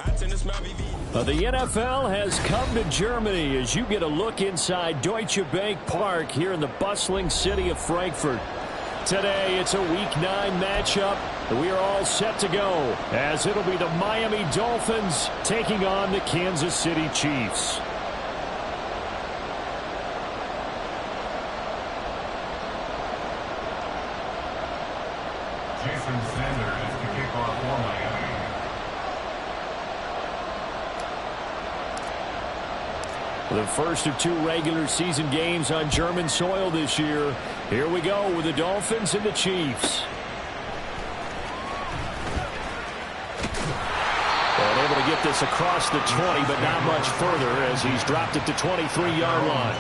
The NFL has come to Germany as you get a look inside Deutsche Bank Park here in the bustling city of Frankfurt. Today, it's a Week 9 matchup. We are all set to go as it'll be the Miami Dolphins taking on the Kansas City Chiefs. The first of two regular season games on German soil this year. Here we go with the Dolphins and the Chiefs. And able to get this across the 20, but not much further as he's dropped it to 23-yard line.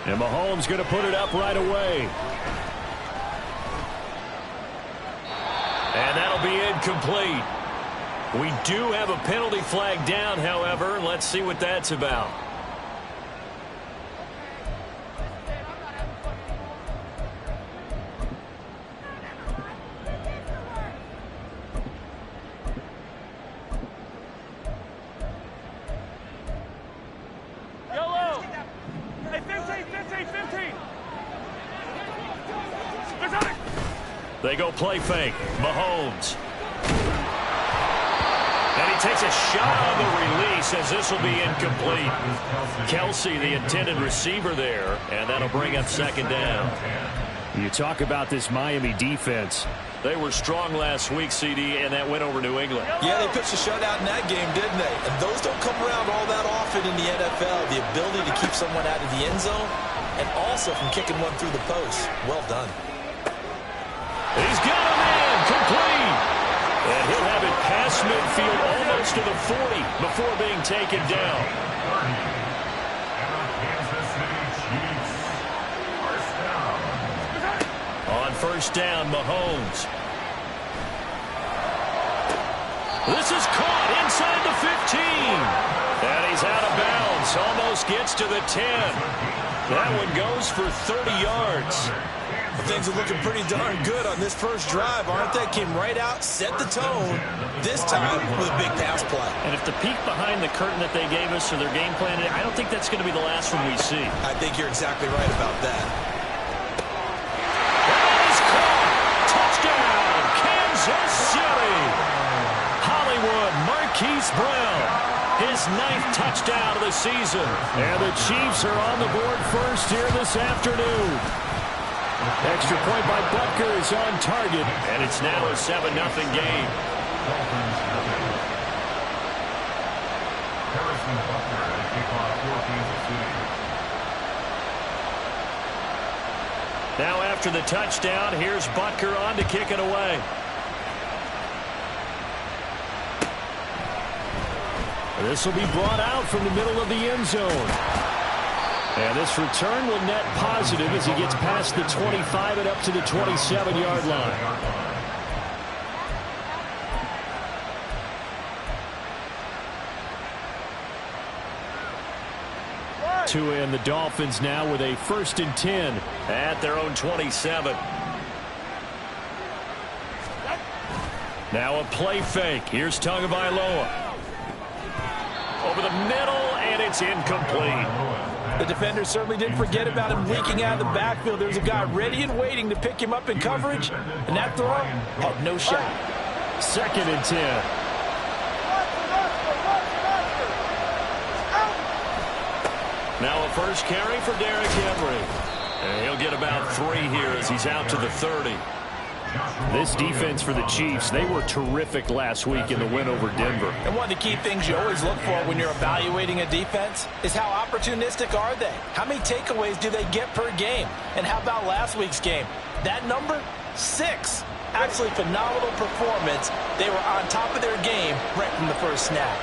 And Mahomes going to put it up right away. And that'll be incomplete. We do have a penalty flag down, however. Let's see what that's about. They go play fake. Mahomes. And he takes a shot on the release as this will be incomplete. Kelsey, the intended receiver there, and that'll bring up second down. You talk about this Miami defense. They were strong last week, CD, and that went over New England. Yeah, they pitched a shutout in that game, didn't they? And those don't come around all that often in the NFL. The ability to keep someone out of the end zone and also from kicking one through the post. Well done. He's got him in, complete. And he'll have it past midfield almost to the 40 before being taken down. On first down, Mahomes. This is caught inside the 15. And he's out of bounds, almost gets to the 10. That one goes for 30 yards. Things are looking pretty darn good on this first drive, aren't they? Came right out, set the tone, this time with a big pass play. And if the peek behind the curtain that they gave us or their game plan, I don't think that's going to be the last one we see. I think you're exactly right about that. That is caught! Touchdown, Kansas City! Hollywood Marquise Brown, his 9th touchdown of the season. And the Chiefs are on the board first here this afternoon. Extra point by Butker is on target, and it's now a 7-0 game. Now after the touchdown, here's Butker on to kick it away. This will be brought out from the middle of the end zone. And this return will net positive as he gets past the 25 and up to the 27-yard line. Two in the Dolphins now with a 1st and 10 at their own 27. Now a play fake. Here's Tagovailoa. Over the middle, and it's incomplete. The defender certainly didn't forget about him leaking out of the backfield. There's a guy ready and waiting to pick him up in coverage, and that throw had no shot. 2nd and 10. Now a first carry for Derrick Henry. And he'll get about 3 here as he's out to the 30. This defense for the Chiefs, they were terrific last week in the win over Denver. And one of the key things you always look for when you're evaluating a defense is how opportunistic are they? How many takeaways do they get per game? And how about last week's game? That number, 6. Absolutely phenomenal performance. They were on top of their game right from the first snap.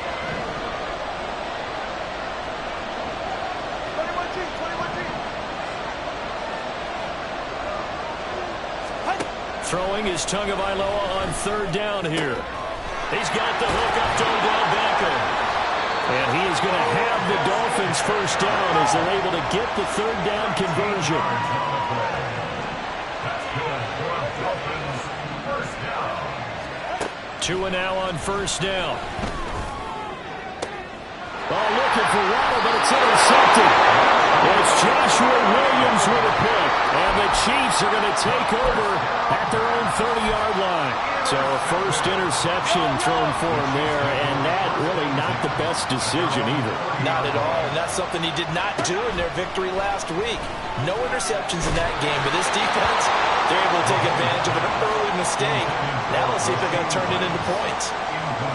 Throwing is Tagovailoa on third down here. He's got the hook up to Odell Beckham. And he is going to have the Dolphins first down as they're able to get the third down conversion. Tua now on first down. Oh, looking for Waddle, but it's intercepted. It's Joshua Williams with a pick. And the Chiefs are going to take over at their own 30-yard line. So a first interception thrown for him there, and that really not the best decision either. Not at all, and that's something he did not do in their victory last week. No interceptions in that game, but this defense, they're able to take advantage of an early mistake. Now let's see if they're going to turn it into points.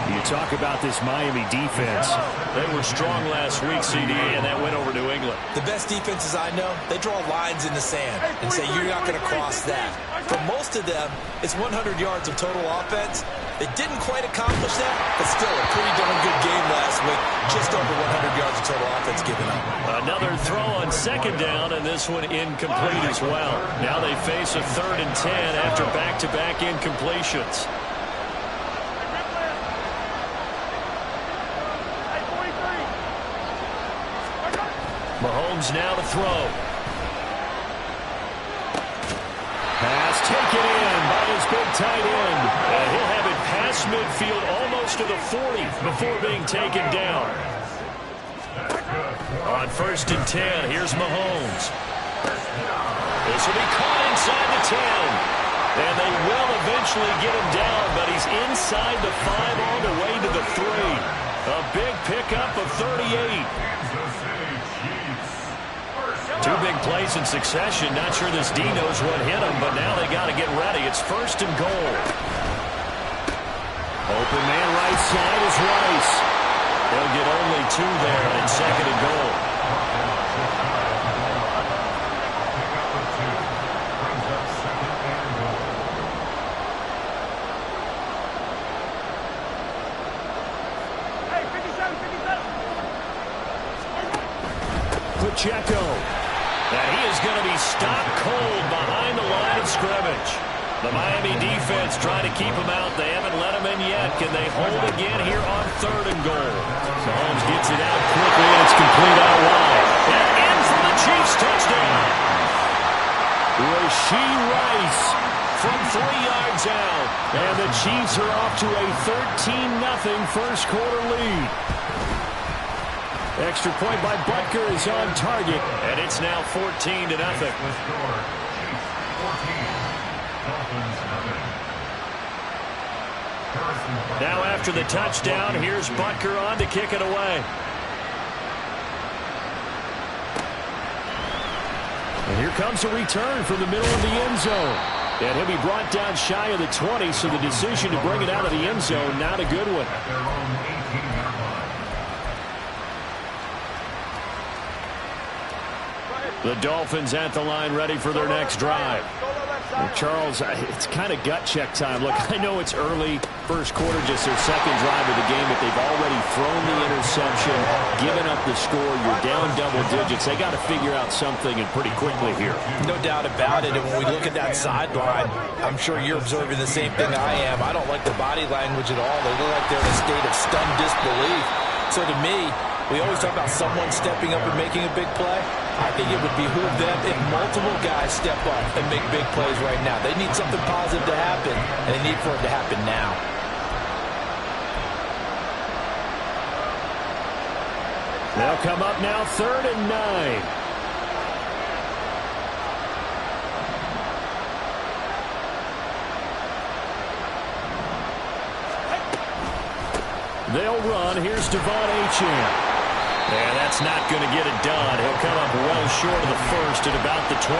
You talk about this Miami defense. They were strong last week, CD, and that went over New England. The best defenses I know, they draw lines in the sand and say you're not going to cross that. For most of them, it's 100 yards of total offense. They didn't quite accomplish that, but still a pretty darn good game last week. Just over 100 yards of total offense given up. Another throw on second down, and this one incomplete as well. Now they face a 3rd and 10 after back-to-back incompletions. Mahomes now to throw. Pass taken in by his big tight end. And he'll have it past midfield almost to the 40 before being taken down. On 1st and 10, here's Mahomes. This will be caught inside the 10. And they will eventually get him down, but he's inside the 5 all the way to the 3. A big pickup of 38. 2 big plays in succession. Not sure this D knows what hit him, but now they got to get ready. It's 1st and goal. Open man right side is Rice. They'll get only 2 there in 2nd and goal. Pacheco. And he is going to be stopped cold behind the line of scrimmage. The Miami defense trying to keep him out. They haven't let him in yet. Can they hold again here on 3rd and goal? Mahomes gets it out quickly, and it's complete out wide. And in for the Chiefs touchdown. Rashee Rice from 3 yards out. And the Chiefs are off to a 13-0 first quarter lead. Extra point by Butker is on target, and it's now 14-0. Now after the touchdown, here's Butker on to kick it away. And here comes a return from the middle of the end zone. And he'll be brought down shy of the 20, so the decision to bring it out of the end zone, not a good one. The Dolphins at the line ready for their next drive. Well, Charles, it's kind of gut check time. Look, I know it's early, first quarter, just their 2nd drive of the game, but they've already thrown the interception, given up the score. You're down double digits. They got to figure out something, and pretty quickly here. No doubt about it. And when we look at that sideline, I'm sure you're observing the same thing I am. I don't like the body language at all. They look like they're in a state of stunned disbelief. So to me, we always talk about someone stepping up and making a big play. I think it would behoove them if multiple guys step up and make big plays right now. They need something positive to happen, and they need for it to happen now. They'll come up now 3rd and 9. They'll run. Here's Devon Achane. And that's not going to get it done. He'll come up well short of the 1st at about the 21.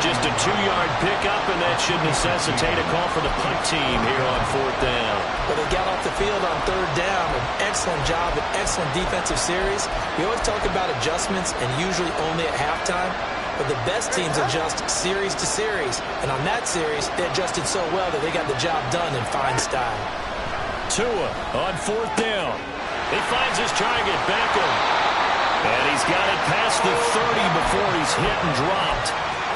Just a 2-yard pickup, and that should necessitate a call for the punt team here on 4th down. Well, they got off the field on 3rd down. An excellent job, an excellent defensive series. We always talk about adjustments, and usually only at halftime. But the best teams adjust series to series. And on that series, they adjusted so well that they got the job done in fine style. Tua on 4th down. He finds his target, Beckham. And he's got it past the 30 before he's hit and dropped.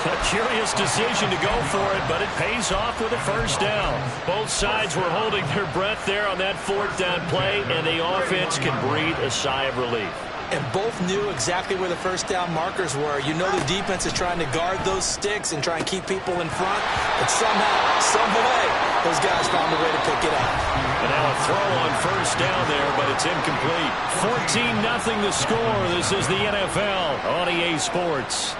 A curious decision to go for it, but it pays off with a first down. Both sides were holding their breath there on that fourth down play, and the offense can breathe a sigh of relief. And both knew exactly where the first down markers were. You know the defense is trying to guard those sticks and try and keep people in front. But somehow, some way, those guys found a way to pick it up. And now a throw on first down there, but it's incomplete. 14-0 the score. This is the NFL on EA Sports.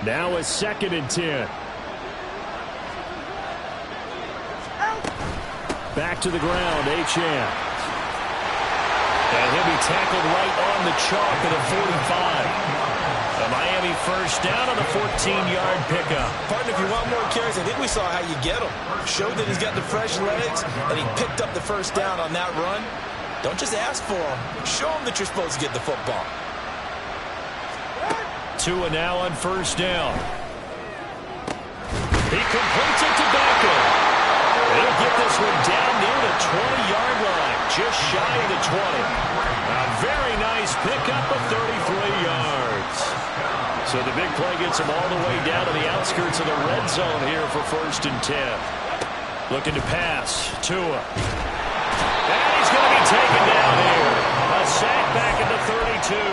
Now a 2nd and 10. Back to the ground, Achane. And he'll be tackled right on the chalk at the 45. A Miami first down on the 14-yard pickup. Partner, if you want more carries, I think we saw how you get him. Showed that he's got the fresh legs, and he picked up the first down on that run. Don't just ask for him. Show him that you're supposed to get the football. Tua now on first down. He completes it to Beckham. He'll get this one down near the 20-yard line, just shy of the 20. A very nice pickup of 33 yards. So the big play gets him all the way down to the outskirts of the red zone here for 1st and 10. Looking to pass. Tua. And he's going to be taken down here. A sack back at the 32.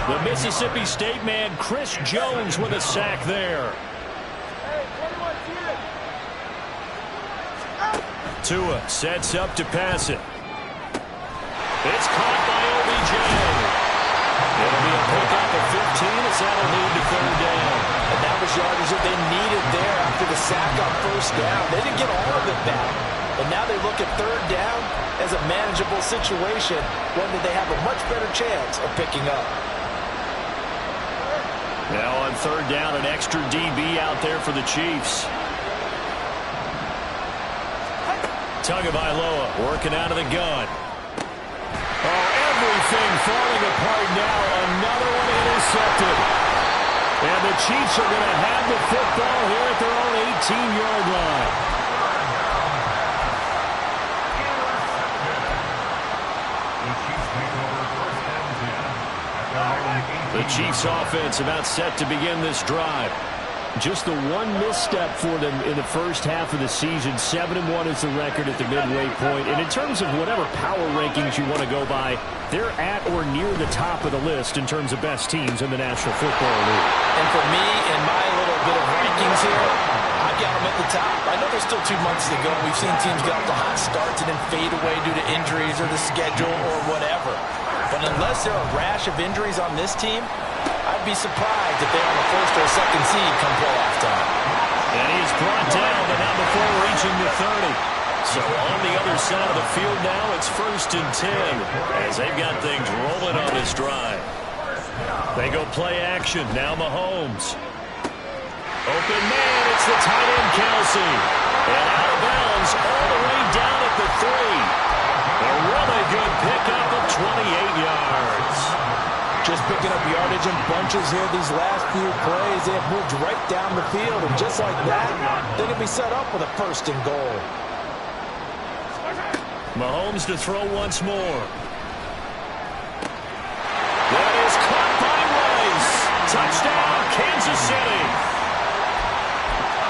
The Mississippi State man, Chris Jones, with a sack there. Tua sets up to pass it. It's caught by OBJ. It'll be a pickup of 15 as that'll lead to 3rd down. And that was yardage that they needed there after the sack on first down. They didn't get all of it back. But now they look at 3rd down as a manageable situation, one that they have a much better chance of picking up. Now on 3rd down, an extra DB out there for the Chiefs. Tagovailoa working out of the gun. Oh, everything falling apart now. Another one intercepted. And the Chiefs are going to have the football here at their own 18-yard line. The Chiefs offense about set to begin this drive. Just the one misstep for them in the first half of the season. 7-1 is the record at the midway point. And in terms of whatever power rankings you want to go by, they're at or near the top of the list in terms of best teams in the National Football League. And for me, in my little bit of rankings here, I've got them at the top. I know there's still 2 months to go. We've seen teams get off to hot starts and then fade away due to injuries or the schedule or whatever. But unless there are a rash of injuries on this team, I'd be surprised if they're on the 1st or 2nd seed come playoff time. And he's brought down, but not before reaching the 30. So on the other side of the field now, it's 1st and 10 as they've got things rolling on this drive. They go play action. Now Mahomes. Open man, it's the tight end Kelsey. And out of bounds all the way down at the 3. A really good pickup of 28 yards. Just picking up yardage in bunches here these last few plays. They have moved right down the field, and just like that, they can be set up with a 1st and goal. Mahomes to throw once more. That is caught by Rice. Touchdown, Kansas City.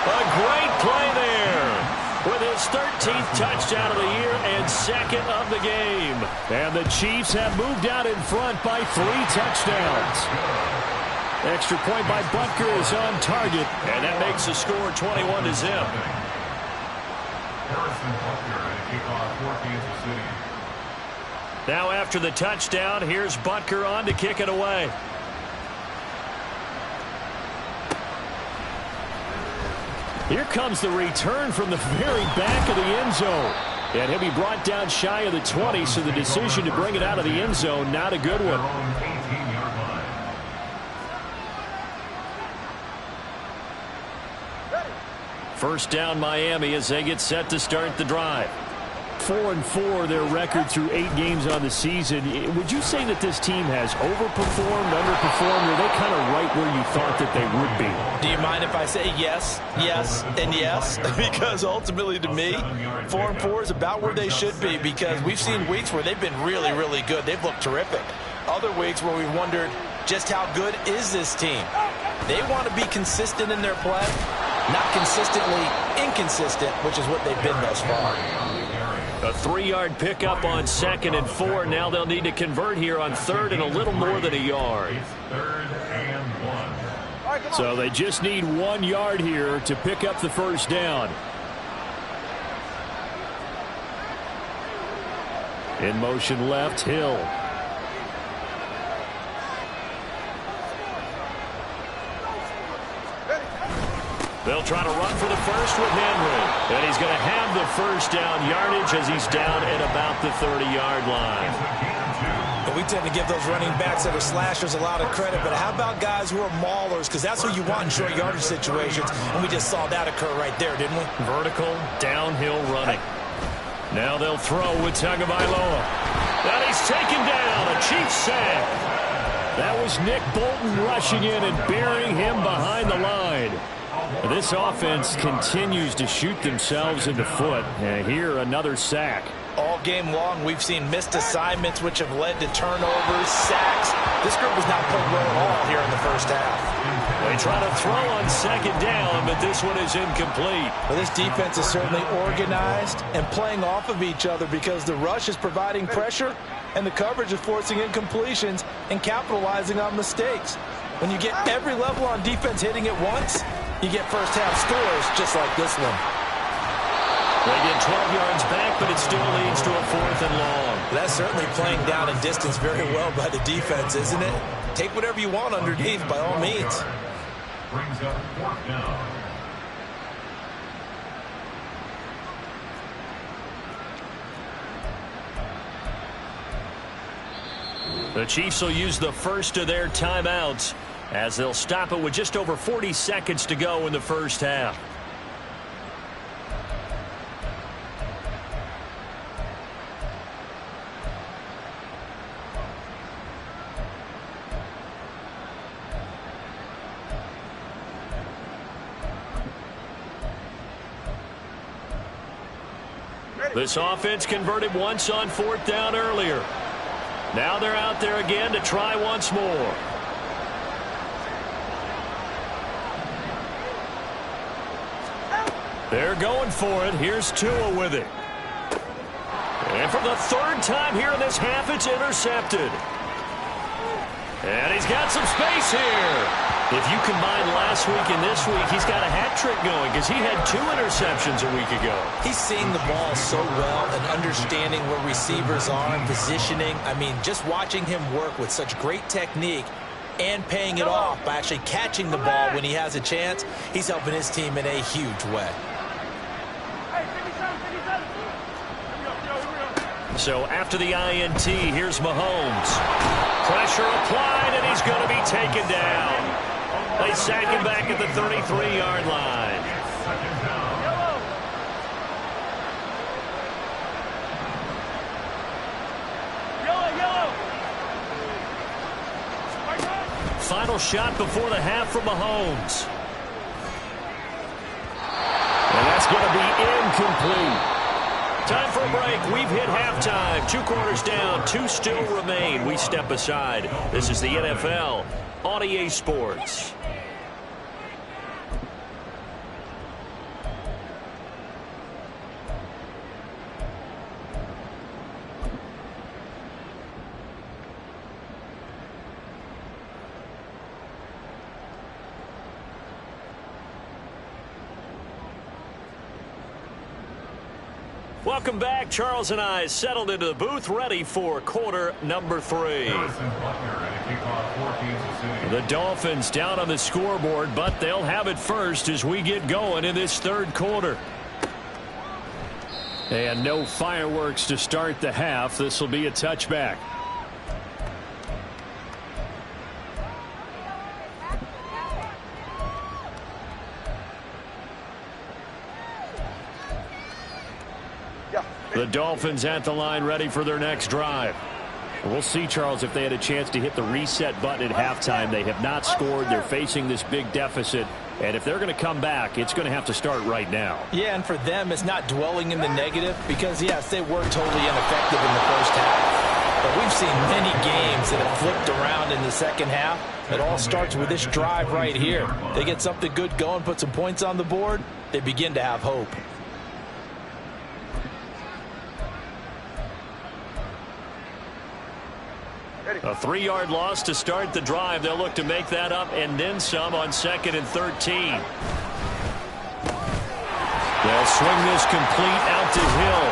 A great play there with his 13th touchdown of the year and 2nd of the game. And the Chiefs have moved out in front by 3 touchdowns. Extra point by Butker is on target, and that makes the score 21-0. Now after the touchdown, here's Butker on to kick it away. Here comes the return from the very back of the end zone. And he'll be brought down shy of the 20, so the decision to bring it out of the end zone, not a good one. First down Miami as they get set to start the drive. 4-4, their record through 8 games on the season. Would you say that this team has overperformed, underperformed, or are they kind of right where you thought that they would be? Do you mind if I say yes, yes, and yes? Because ultimately to me, 4-4 is about where they should be, because we've seen weeks where they've been really, really good. They've looked terrific. Other weeks where we've wondered just how good is this team. They want to be consistent in their play, not consistently inconsistent, which is what they've been thus far. A 3-yard pickup on 2nd and 4. Now they'll need to convert here on 3rd and a little more than a yard. So they just need 1 yard here to pick up the first down. In motion left, Hill. They'll try to run for the first with Henry. And he's going to have the first down yardage as he's down at about the 30-yard line. And we tend to give those running backs that are slashers a lot of credit, but how about guys who are maulers? Because that's who you want in short yardage situations, and we just saw that occur right there, didn't we? Vertical, downhill running. Now they'll throw with Tagovailoa. And he's taken down, a Chiefs sack. That was Nick Bolton rushing in and burying him behind the line. This offense continues to shoot themselves in the foot. And here, another sack. All game long, we've seen missed assignments, which have led to turnovers, sacks. This group has not played well at all here in the first half. They try to throw on 2nd down, but this one is incomplete. Well, this defense is certainly organized and playing off of each other, because the rush is providing pressure and the coverage is forcing incompletions and capitalizing on mistakes. When you get every level on defense hitting at once, you get first half scores just like this one. They get 12 yards back, but it still leads to a 4th and long. That's certainly playing down in distance very well by the defense, isn't it? Take whatever you want underneath by all means. Brings up 4th down. The Chiefs will use the first of their timeouts as they'll stop it with just over 40 seconds to go in the first half. This offense converted once on 4th down earlier. Now they're out there again to try once more. They're going for it. Here's Tua with it. And for the 3rd time here in this half, it's intercepted. And he's got some space here. If you combine last week and this week, he's got a hat trick going because he had 2 interceptions a week ago. He's seeing the ball so well and understanding where receivers are and positioning. I mean, just watching him work with such great technique and paying it off by actually catching the ball when he has a chance, he's helping his team in a huge way. So after the INT, here's Mahomes. Pressure applied, and he's going to be taken down. They sack him back at the 33-yard line. Final shot before the half from Mahomes. And that's going to be incomplete. Time for a break. We've hit halftime. 2 quarters down. 2 still remain. We step aside. This is the NFL on EA Sports. Welcome back. Charles and I settled into the booth, ready for quarter number 3. The Dolphins down on the scoreboard, but they'll have it first as we get going in this 3rd quarter. And no fireworks to start the half. This will be a touchback. The Dolphins at the line ready for their next drive. We'll see, Charles, if they had a chance to hit the reset button at halftime. They have not scored. They're facing this big deficit. And if they're going to come back, it's going to have to start right now. Yeah, and for them, it's not dwelling in the negative because, yes, they were totally ineffective in the first half. But we've seen many games that have flipped around in the second half. It all starts with this drive right here. They get something good going, put some points on the board, they begin to have hope. A 3-yard loss to start the drive. They'll look to make that up and then some on 2nd and 13. They'll swing this complete out to Hill.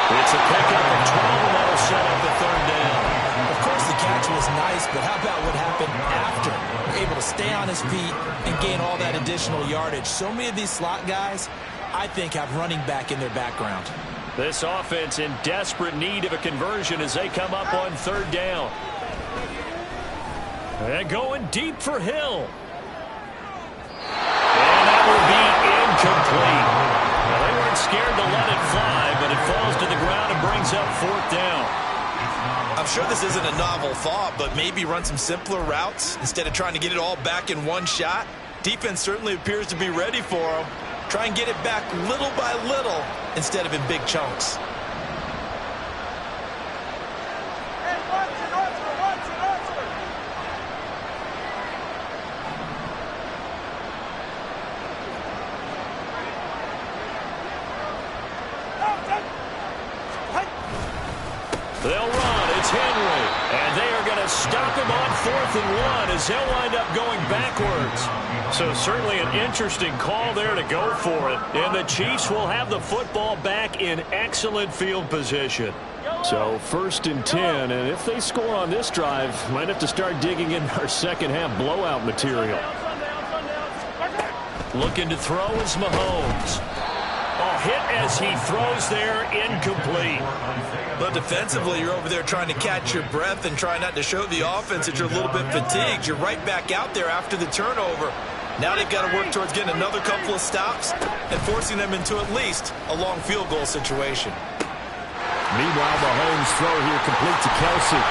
It's a pickup of 12, and that'll set up the 3rd down. Of course, the catch was nice, but how about what happened after? Able to stay on his feet and gain all that additional yardage. So many of these slot guys, I think, have running back in their background. This offense in desperate need of a conversion as they come up on 3rd down. And going deep for Hill. And that will be incomplete. Now, they weren't scared to let it fly, but it falls to the ground and brings up 4th down. I'm sure this isn't a novel thought, but maybe run some simpler routes instead of trying to get it all back in one shot. Defense certainly appears to be ready for them. Try and get it back little by little instead of in big chunks. They'll run. It's Henry. And they are going to stop him on 4th and 1 as they'll wind up going backwards. So certainly an interesting call there to go for it. And the Chiefs will have the football back in excellent field position. So 1st and 10. And if they score on this drive, might have to start digging in our second half blowout material. Looking to throw is Mahomes. Hit as he throws there, incomplete. But defensively, you're over there trying to catch your breath and try not to show the offense that you're a little bit fatigued. You're right back out there after the turnover. Now they've got to work towards getting another couple of stops and forcing them into at least a long field goal situation. Meanwhile, Mahomes' throw here complete to Kelsey.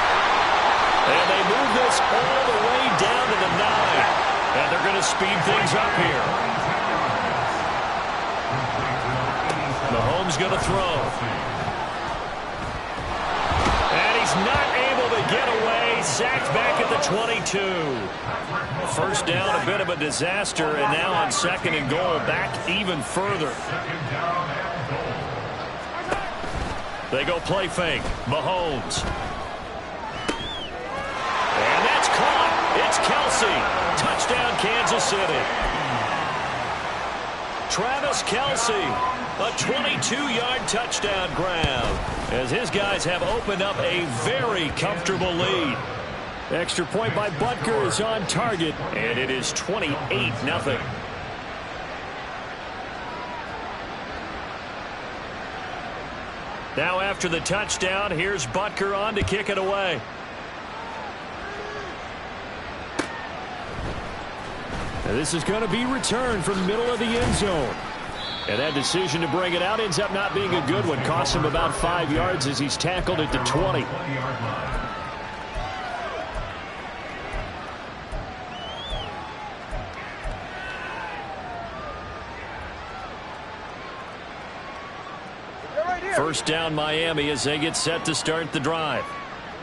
And they move this all the way down to the 9. And they're going to speed things up here. Mahomes going to throw. And he's not able to get away. Sacked back at the 22. 1st down, a bit of a disaster. And now on 2nd and goal, back even further. They go play fake. Mahomes. And that's caught. It's Kelsey. Touchdown, Kansas City. Travis Kelsey. A 22-yard touchdown grab as his guys have opened up a very comfortable lead. Extra point by Butker is on target, and it is 28-0. Now after the touchdown, here's Butker on to kick it away. Now this is going to be returned from the middle of the end zone. And that decision to bring it out ends up not being a good one. Costs him about 5 yards as he's tackled at the 20. First down Miami as they get set to start the drive.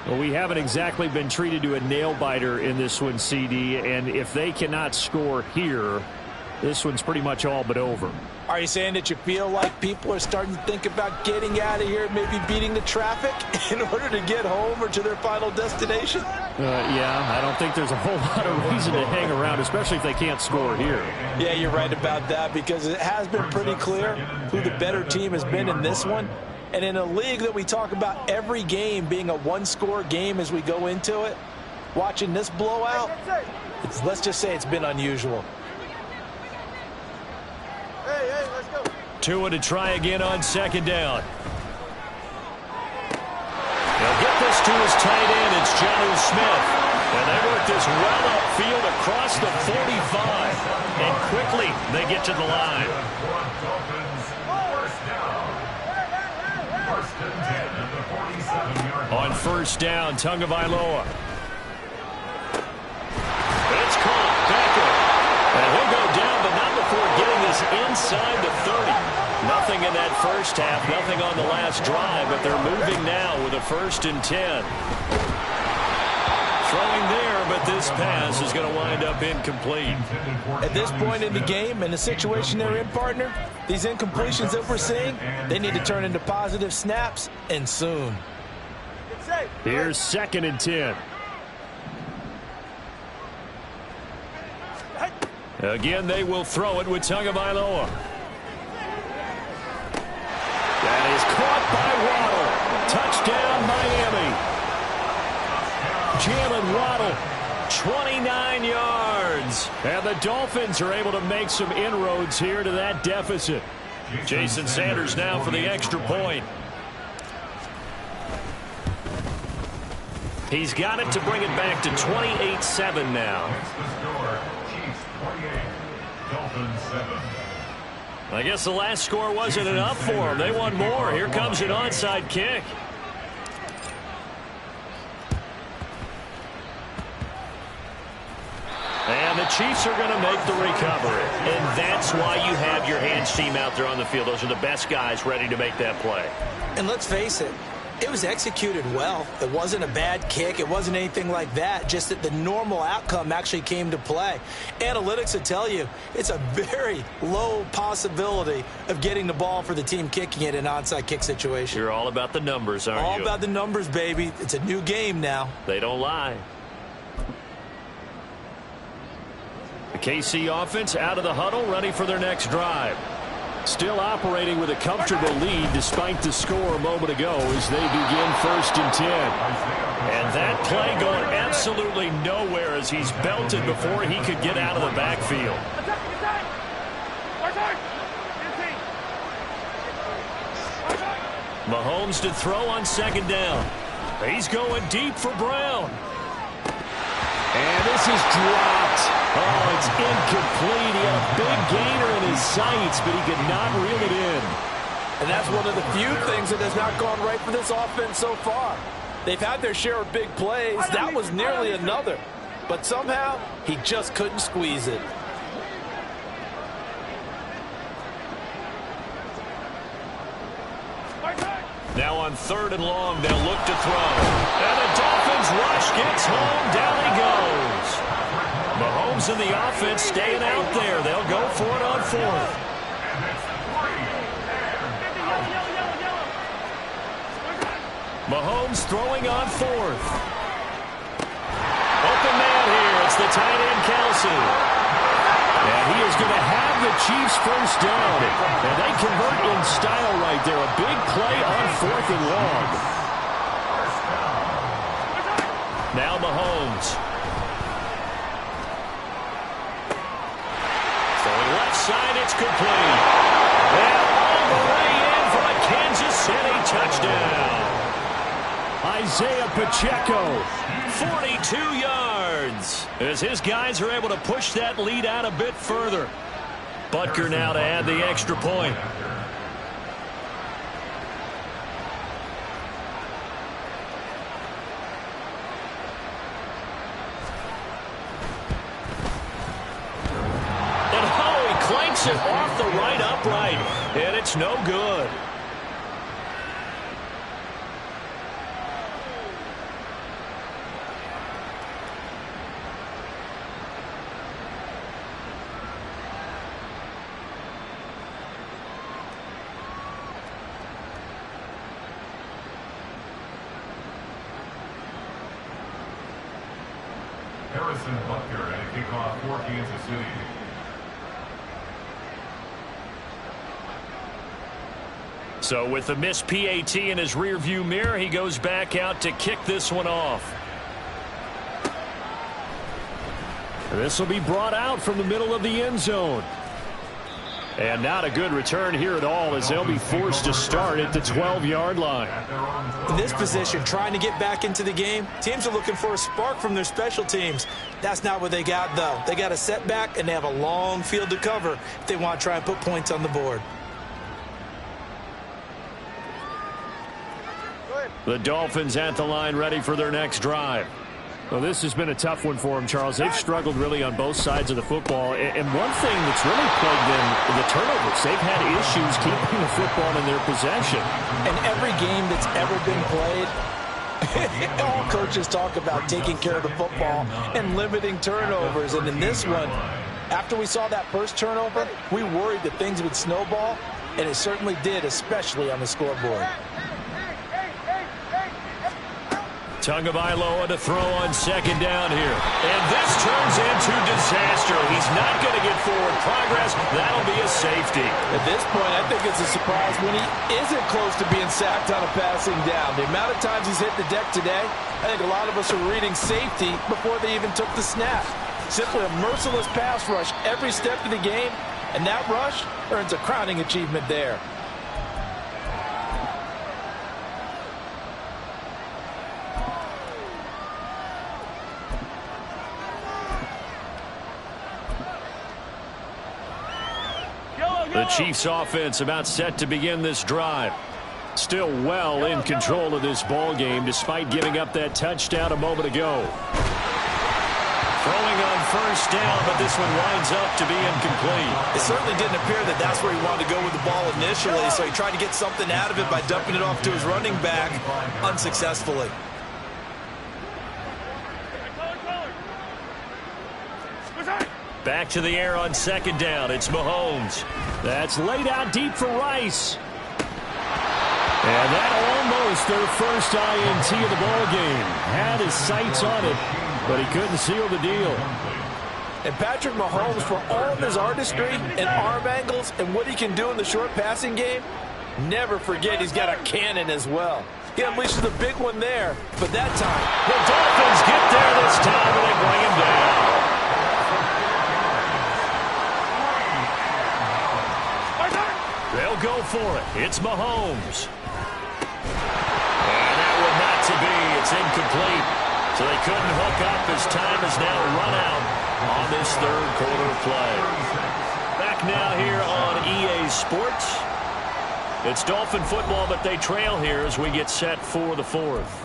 Well, we haven't exactly been treated to a nail-biter in this one, CD. And if they cannot score here, this one's pretty much all but over. Are you saying that you feel like people are starting to think about getting out of here, maybe beating the traffic in order to get home or to their final destination? Yeah, I don't think there's a whole lot of reason to hang around, especially if they can't score here. Yeah, you're right about that because it has been pretty clear who the better team has been in this one. And in a league that we talk about every game being a one-score game as we go into it, watching this blowout, let's just say it's been unusual. Tua to try again on 2nd down. They'll get this to his tight end. It's Jonnu Smith. And they work this well upfield across the 45. And quickly they get to the line. On first down, Tagovailoa. It's caught. Becker. And he'll go down, but not before getting this inside the 30. Nothing in that first half, nothing on the last drive, but they're moving now with a 1st and 10. Throwing there, but this pass is going to wind up incomplete. At this point in the game, in the situation they're in, partner, these incompletions that we're seeing, they need to turn into positive snaps, and soon. Here's 2nd and 10. Again, they will throw it with Tagovailoa. That is caught by Waddle. Touchdown, Miami. Jalen Waddle, 29 yards. And the Dolphins are able to make some inroads here to that deficit. Jason Sanders now for the extra point. He's got it to bring it back to 28-7 now. I guess the last score wasn't enough for them. They want more. Here comes an onside kick. And the Chiefs are going to make the recovery. And that's why you have your hands team out there on the field. Those are the best guys ready to make that play. And let's face it, it was executed well. It wasn't a bad kick. It wasn't anything like that. Just that the normal outcome actually came to play. Analytics will tell you it's a very low possibility of getting the ball for the team kicking it in an onside kick situation. You're all about the numbers, aren't you? All about the numbers, baby. It's a new game now. They don't lie. The KC offense out of the huddle, ready for their next drive. Still operating with a comfortable lead despite the score a moment ago as they begin 1st and 10. And that play going absolutely nowhere as he's belted before he could get out of the backfield. Mahomes to throw on 2nd down. He's going deep for Brown. And this is dropped. Oh, it's incomplete. He had a big gainer in his sights, but he could not reel it in. And that's one of the few things that has not gone right for this offense so far. They've had their share of big plays. That was nearly another. But somehow, he just couldn't squeeze it. Now on 3rd and long, they'll look to throw. And the Dolphins rush gets home. Down he goes. Mahomes and the offense staying out there. They'll go for it on 4th. Mahomes throwing on 4th. Open man here. It's the tight end, Kelsey. And he is going to have the Chiefs 1st down. And they convert in style right there. A big play on 4th and long. Now Mahomes. Throwing left side, it's complete. And all the way in for a Kansas City touchdown. Isaiah Pacheco, 42 yards, as his guys are able to push that lead out a bit further. Butker now to add the extra point. And he clanks it off the right upright, and it's no good. Butker and a kickoff for Kansas City. So with the missed PAT in his rearview mirror, he goes back out to kick this one off. This will be brought out from the middle of the end zone. And not a good return here at all as they'll be forced to start at the 12-yard line. In this position, trying to get back into the game, teams are looking for a spark from their special teams. That's not what they got, though. They got a setback, and they have a long field to cover if they want to try and put points on the board. The Dolphins at the line ready for their next drive. Well, this has been a tough one for them, Charles. They've struggled really on both sides of the football. And one thing that's really plagued them, the turnovers. They've had issues keeping the football in their possession. And every game that's ever been played, all coaches talk about taking care of the football and limiting turnovers. And in this one, after we saw that first turnover, we worried that things would snowball, and it certainly did, especially on the scoreboard. Tagovailoa to throw on second down here. And this turns into disaster. He's not going to get forward progress. That'll be a safety. At this point, I think it's a surprise when he isn't close to being sacked on a passing down. The amount of times he's hit the deck today, I think a lot of us are reading safety before they even took the snap. Simply a merciless pass rush every step of the game, and that rush earns a crowning achievement there. The Chiefs offense about set to begin this drive. Still well in control of this ball game despite giving up that touchdown a moment ago. Throwing on first down, but this one winds up to be incomplete. It certainly didn't appear that that's where he wanted to go with the ball initially, so he tried to get something out of it by dumping it off to his running back unsuccessfully. Back to the air on second down. It's Mahomes. That's laid out deep for Rice. And that almost their first INT of the ball game. Had his sights on it, but he couldn't seal the deal. And Patrick Mahomes, for all of his artistry and arm angles and what he can do in the short passing game, never forget he's got a cannon as well. He unleashes a big one there, but that time, the Dolphins get there this time and they bring him down. They'll go for it. It's Mahomes. And that one not to be. It's incomplete. So they couldn't hook up as time is now run out on this third quarter play. Back now here on EA Sports. It's Dolphin football, but they trail here as we get set for the fourth.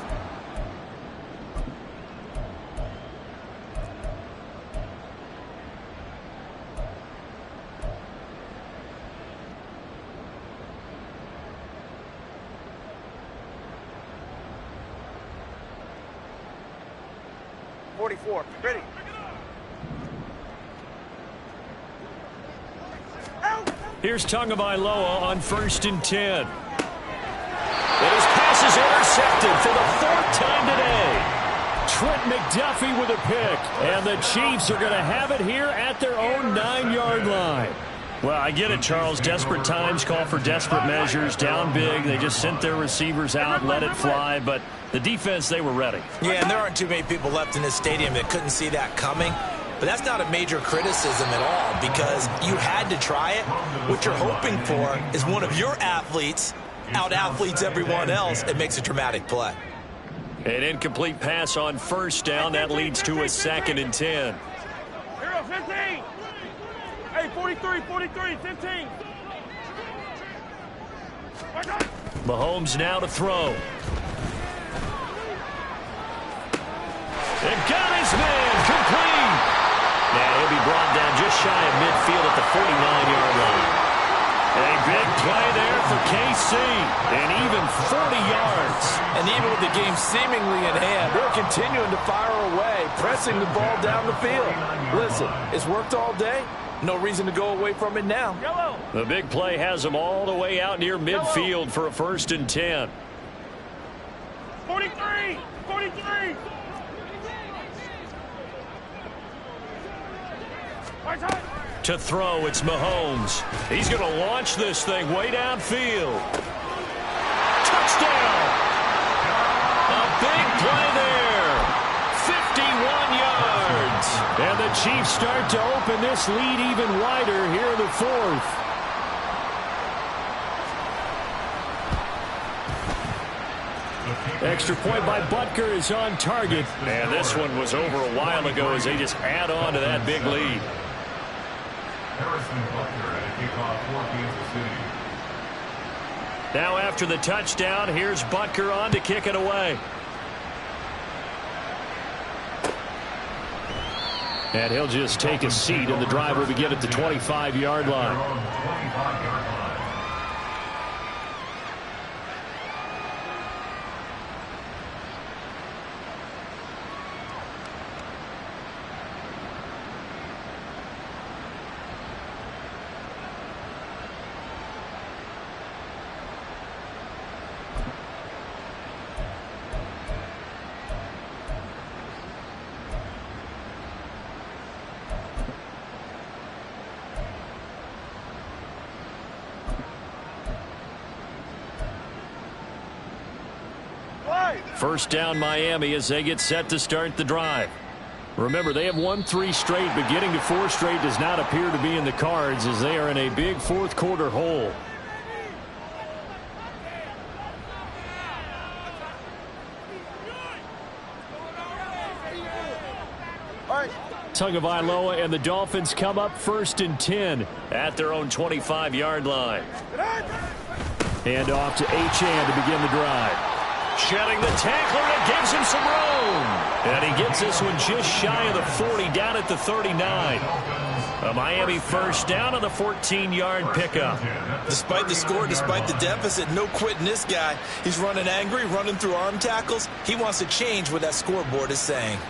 Ready. Here's Tagovailoa on 1st and 10. And his pass is intercepted for the fourth time today. Trent McDuffie with a pick. And the Chiefs are going to have it here at their own 9-yard line. Well, I get it, Charles. Desperate times call for desperate measures. Down big. They just sent their receivers out, let it fly. But the defense, they were ready. Yeah, and there aren't too many people left in this stadium that couldn't see that coming. But that's not a major criticism at all because you had to try it. What you're hoping for is one of your athletes out-athletes everyone else and makes a dramatic play. An incomplete pass on first down. That leads to a 2nd and 10. Hero 15. Hey, 43, 15. Mahomes now to throw. And got his man complete. Now he'll be brought down just shy of midfield at the 49-yard line. A big play there for KC. And even 40 yards. And even with the game seemingly in hand, they're continuing to fire away, pressing the ball down the field. Listen, it's worked all day. No reason to go away from it now. The big play has them all the way out near midfield for a 1st and 10. 43. To throw, it's Mahomes. He's going to launch this thing way downfield. Touchdown! A big play there. 51 yards. And the Chiefs start to open this lead even wider here in the fourth. Extra point by Butker is on target. And this one was over a while ago as they just add on to that big lead. Harrison Butker at a kickoff for Kansas City. Now after the touchdown, here's Butker on to kick it away. And he'll just take a seat, and the drive will begin at the 25-yard line. First down Miami as they get set to start the drive. Remember, they have won 3 straight, but getting to 4 straight does not appear to be in the cards as they are in a big fourth quarter hole. Tagovailoa and the Dolphins come up 1st and 10 at their own 25-yard line. Hand off to Achane to begin the drive. Shedding the tackler, and it gives him some room. And he gets this one just shy of the 40, down at the 39. A Miami first down on the 14-yard pickup. Despite the score, despite the deficit, no quitting this guy. He's running angry, running through arm tackles. He wants to change what that scoreboard is saying.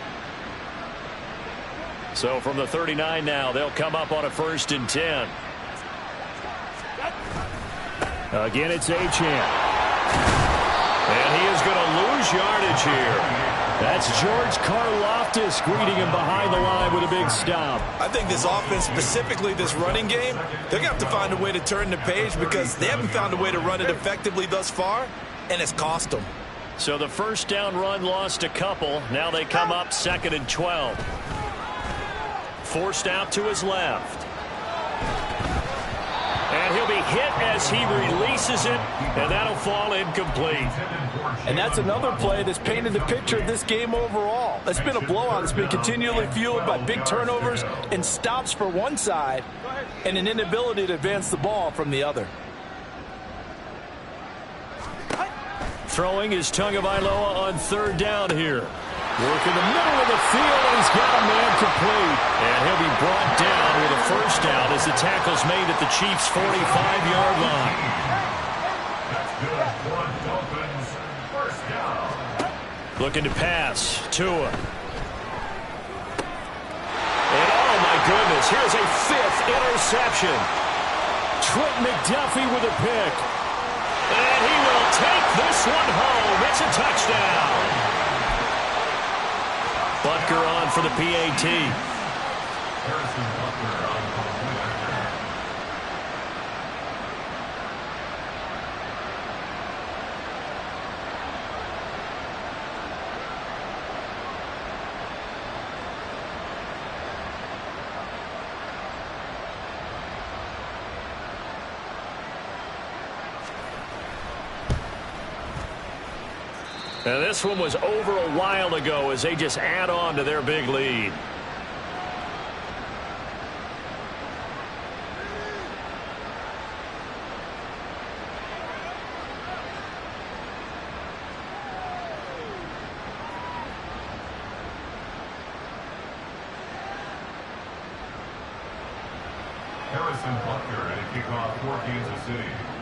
So from the 39 now, they'll come up on a 1st and 10. Again, it's Achane. And he is going to lose yardage here. That's George Karlaftis greeting him behind the line with a big stop. I think this offense, specifically this running game, they're going to have to find a way to turn the page because they haven't found a way to run it effectively thus far, and it's cost them. So the first down run lost a couple. Now they come up 2nd and 12. Forced out to his left. And he'll be hit as he releases it, and that'll fall incomplete. And that's another play that's painted the picture of this game overall. It's been a blowout. It's been continually fueled by big turnovers and stops for one side and an inability to advance the ball from the other. Throwing is Tagovailoa on 3rd down here. Work in the middle of the field, and he's got a man complete. And he'll be brought down with a first down as the tackle's made at the Chiefs' 45-yard line. Looking to pass. Tua. And oh my goodness, here's a 5th interception. Trent McDuffie with a pick. And he will take this one home. It's a touchdown. Butker on for the PAT. Now this one was over a while ago as they just add on to their big lead.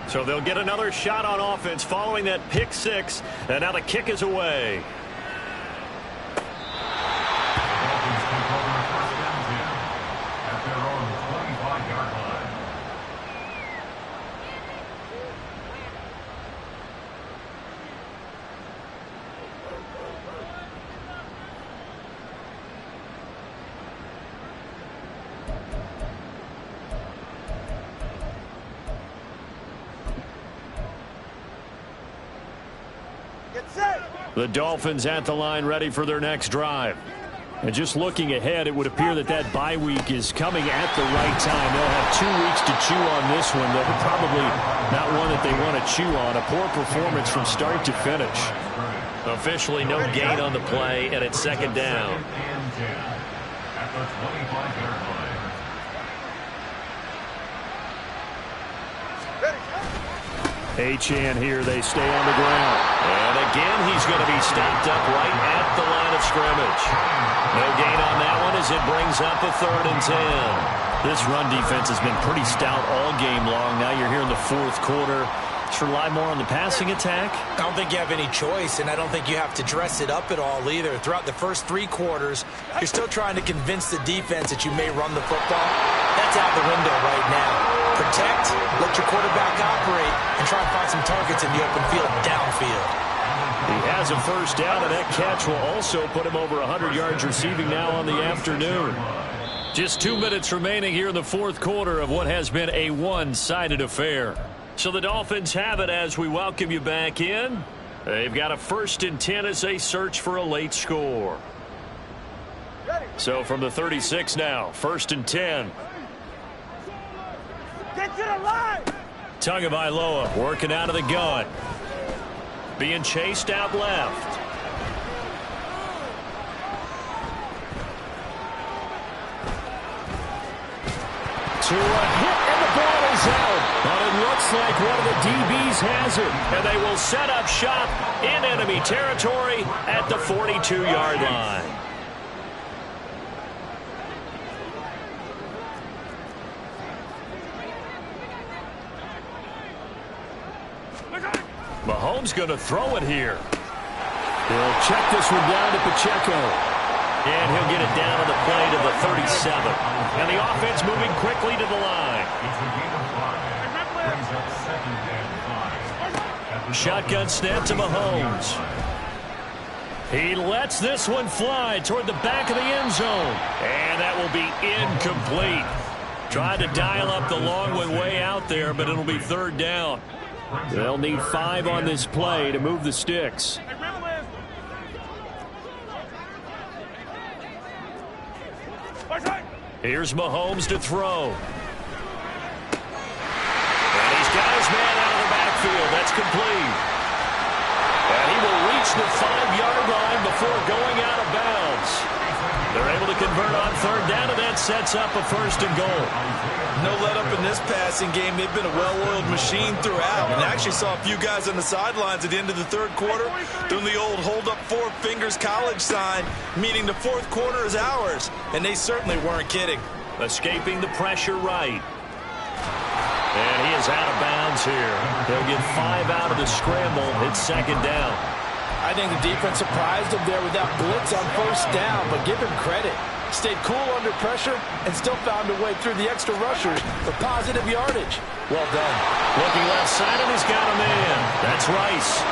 So they'll get another shot on offense following that pick 6, and now the kick is away. The Dolphins at the line ready for their next drive. And just looking ahead, it would appear that that bye week is coming at the right time. They'll have 2 weeks to chew on this one. They're probably not one that they want to chew on. A poor performance from start to finish. Officially no gain on the play, and it's 2nd down. Achane here. They stay on the ground. And again, he's going to be stopped up right at the line of scrimmage. No gain on that one as it brings up a 3rd and 10. This run defense has been pretty stout all game long. Now you're here in the 4th quarter. Should rely more on the passing attack? I don't think you have any choice, and I don't think you have to dress it up at all either. Throughout the first 3 quarters, you're still trying to convince the defense that you may run the football. That's out the window right now. Protect, let your quarterback operate, and try and find some targets in the open field downfield. He has a first down, and that catch will also put him over 100 yards receiving now on the afternoon. Just 2 minutes remaining here in the 4th quarter of what has been a one-sided affair. So the Dolphins have it as we welcome you back in. They've got a 1st and 10 as they search for a late score. So from the 36 now, 1st and 10. Get to the line! Tagovailoa working out of the gun. Being chased out left. To a hit, and the ball is out. But it looks like one of the DBs has it. And they will set up shop in enemy territory at the 42-yard line. Mahomes going to throw it here. He'll check this one down to Pacheco. And he'll get it down to the play to the 37. And the offense moving quickly to the line. Shotgun snap to Mahomes. He lets this one fly toward the back of the end zone. And that will be incomplete. Tried to dial up the long one way out there, but it'll be 3rd down. They'll need 5 on this play to move the sticks. Here's Mahomes to throw. And he's got his man out of the backfield. That's complete. And he will reach the 5-yard line before going out of bounds. They're able to convert on 3rd down, and that sets up a 1st and goal. No let up in this passing game. They've been a well-oiled machine throughout. And I actually saw a few guys on the sidelines at the end of the 3rd quarter doing the old hold up 4 fingers college sign, meaning the 4th quarter is ours. And they certainly weren't kidding. Escaping the pressure right. And he is out of bounds here. They'll get 5 out of the scramble. It's 2nd down. I think the defense surprised him there with that blitz on 1st down, but give him credit. Stayed cool under pressure and still found a way through the extra rushers for positive yardage. Well done. Looking left side, and he's got a man. That's Rice.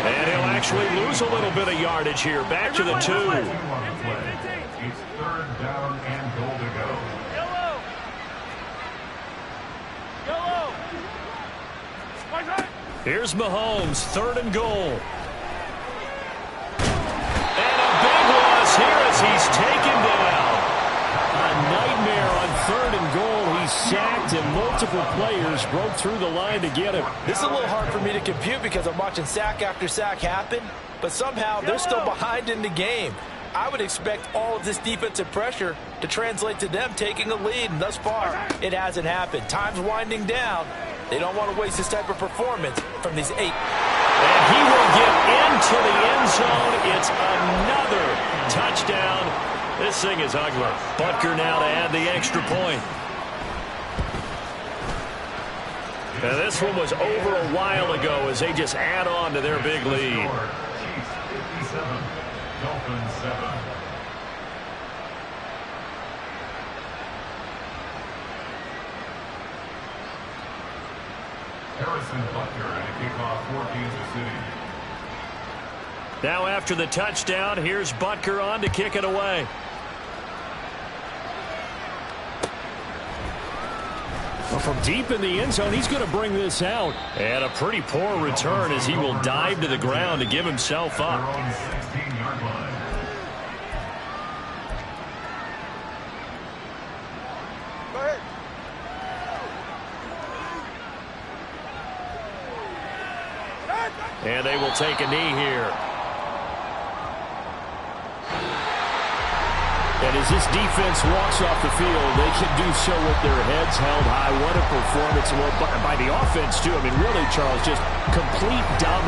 And he'll actually lose a little bit of yardage here. Back to the 2. It's 3rd down and goal to go. Here's Mahomes, 3rd and goal. And a big loss here as he's taken down. A nightmare on 3rd and goal. He's sacked, and multiple players broke through the line to get him. This is a little hard for me to compute because I'm watching sack after sack happen, but somehow they're still behind in the game. I would expect all of this defensive pressure to translate to them taking a lead, and thus far, it hasn't happened. Time's winding down. They don't want to waste this type of performance from these 8. And he will get into the end zone. It's another touchdown. This thing is ugly. Butker now to add the extra point. Now this one was over a while ago as they just add on to their big lead. Chiefs 57, Dolphins 7. Harrison Butker and a kickoff for Kansas City. Now after the touchdown, here's Butker on to kick it away. Well, from deep in the end zone, he's going to bring this out. And a pretty poor return as he will dive to the ground to give himself up. They're on the 16-yard line. And they will take a knee here. And as this defense walks off the field, they can do so with their heads held high. What a performance by the offense, too. I mean, really, Charles, just complete dominance.